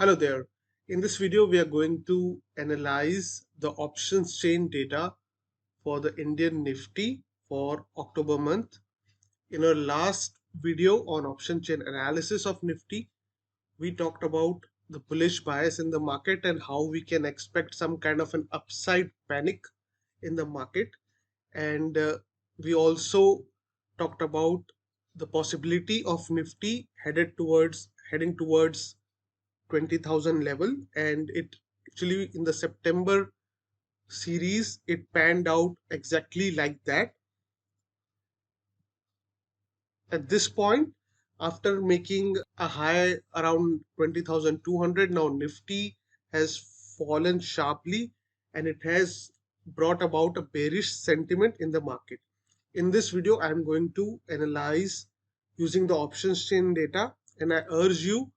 Hello there. In this video, we are going to analyze the options chain data for the Indian Nifty for October month. In our last video on option chain analysis of Nifty, we talked about the bullish bias in the market and how we can expect some kind of an upside panic in the market. And we also talked about the possibility of Nifty heading towards 20,000 level, and it actually in the September series it panned out exactly like that. At this point, after making a high around 20,200, now Nifty has fallen sharply and it has brought about a bearish sentiment in the market. In this video, I am going to analyze using the options chain data, and I urge you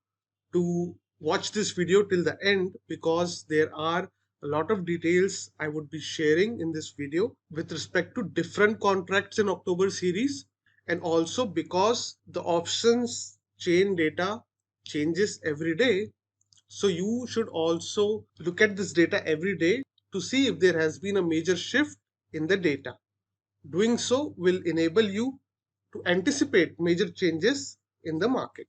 to watch this video till the end because there are a lot of details I would be sharing in this video with respect to different contracts in October series, and also because the options chain data changes every day. So you should also look at this data every day to see if there has been a major shift in the data. Doing so will enable you to anticipate major changes in the market.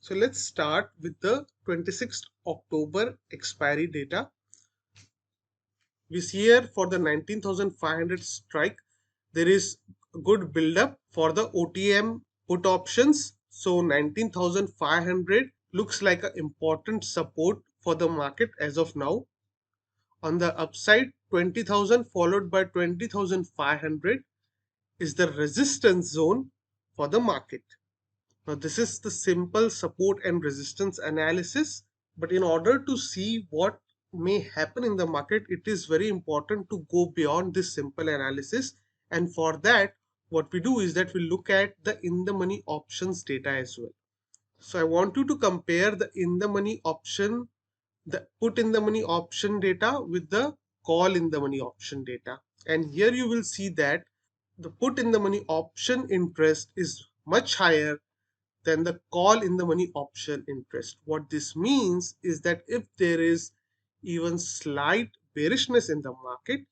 So let's start with the 26th October expiry data. We see here for the 19,500 strike, there is a good build up for the OTM put options. So 19,500 looks like an important support for the market as of now. On the upside, 20,000 followed by 20,500 is the resistance zone for the market. Now, this is the simple support and resistance analysis. But in order to see what may happen in the market, it is very important to go beyond this simple analysis. And for that, what we do is that we look at the in the money options data as well. So I want you to compare the in the money option, the put in the money option data with the call in the money option data. And here you will see that the put in the money option interest is much higher than the call in the money option interest. What this means is that if there is even slight bearishness in the market,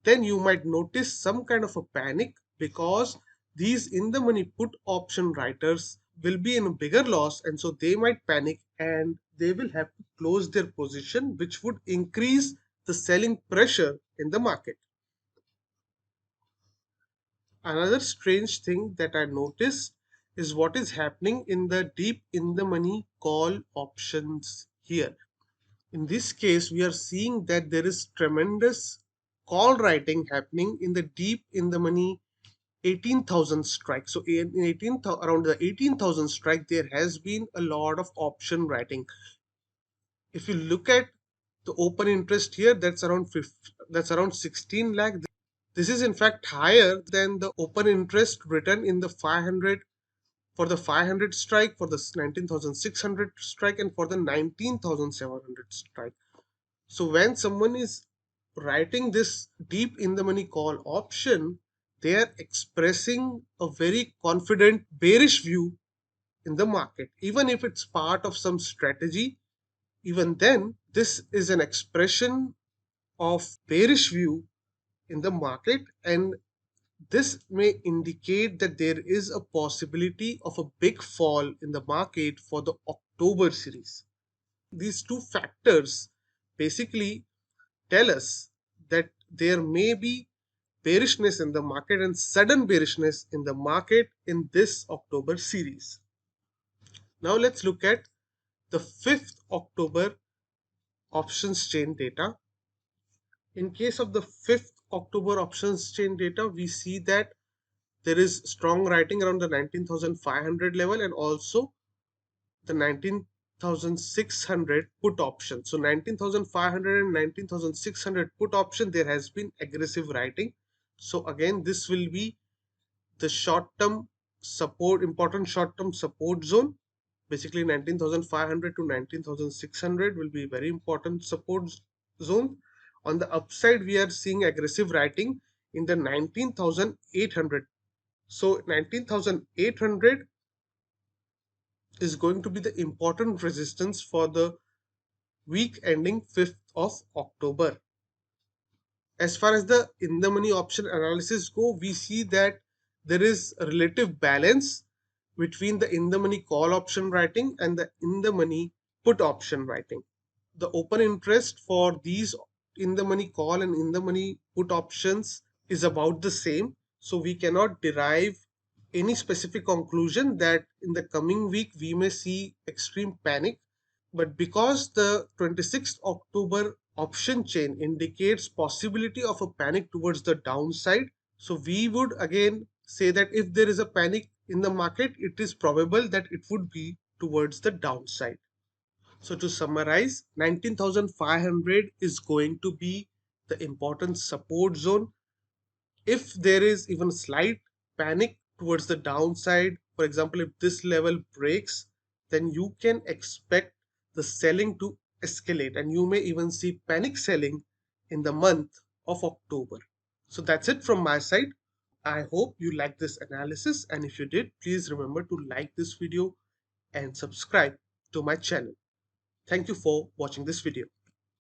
then you might notice some kind of a panic because these in the money put option writers will be in a bigger loss, and so they might panic and they will have to close their position, which would increase the selling pressure in the market. Another strange thing that I noticed is what is happening in the deep in the money call options here. In this case, we are seeing that there is tremendous call writing happening in the deep in the money 18,000 strike. So in 18, around the 18,000 strike, there has been a lot of option writing. If you look at the open interest here, that's around 16 lakh. This is in fact higher than the open interest written in the 500 for the 500 strike, for the 19,600 strike, and for the 19,700 strike. So when someone is writing this deep in the money call option, they are expressing a very confident bearish view in the market. Even if it's part of some strategy, even then, this is an expression of bearish view in the market, and this may indicate that there is a possibility of a big fall in the market for the October series. These two factors basically tell us that there may be bearishness in the market and sudden bearishness in the market in this October series. Now let's look at the 5th October options chain data. In case of the 5th October options chain data, we see that there is strong writing around the 19,500 level and also the 19,600 put option. So 19,500 and 19,600 put option, there has been aggressive writing. So again, this will be the short-term support, important short-term support zone. Basically 19,500 to 19,600 will be very important support zone. On the upside, we are seeing aggressive writing in the 19,800. So 19,800 is going to be the important resistance for the week ending 5th of October. As far as the in the money option analysis go, we see that there is a relative balance between the in the money call option writing and the in the money put option writing. The open interest for these in the money call and in the money put options is about the same. So we cannot derive any specific conclusion that in the coming week we may see extreme panic. But because the 26th October option chain indicates possibility of a panic towards the downside, so we would again say that if there is a panic in the market, it is probable that it would be towards the downside. So to summarize, 19,500 is going to be the important support zone. If there is even slight panic towards the downside, for example, if this level breaks, then you can expect the selling to escalate and you may even see panic selling in the month of October. So that's it from my side. I hope you liked this analysis, and if you did, please remember to like this video and subscribe to my channel. Thank you for watching this video.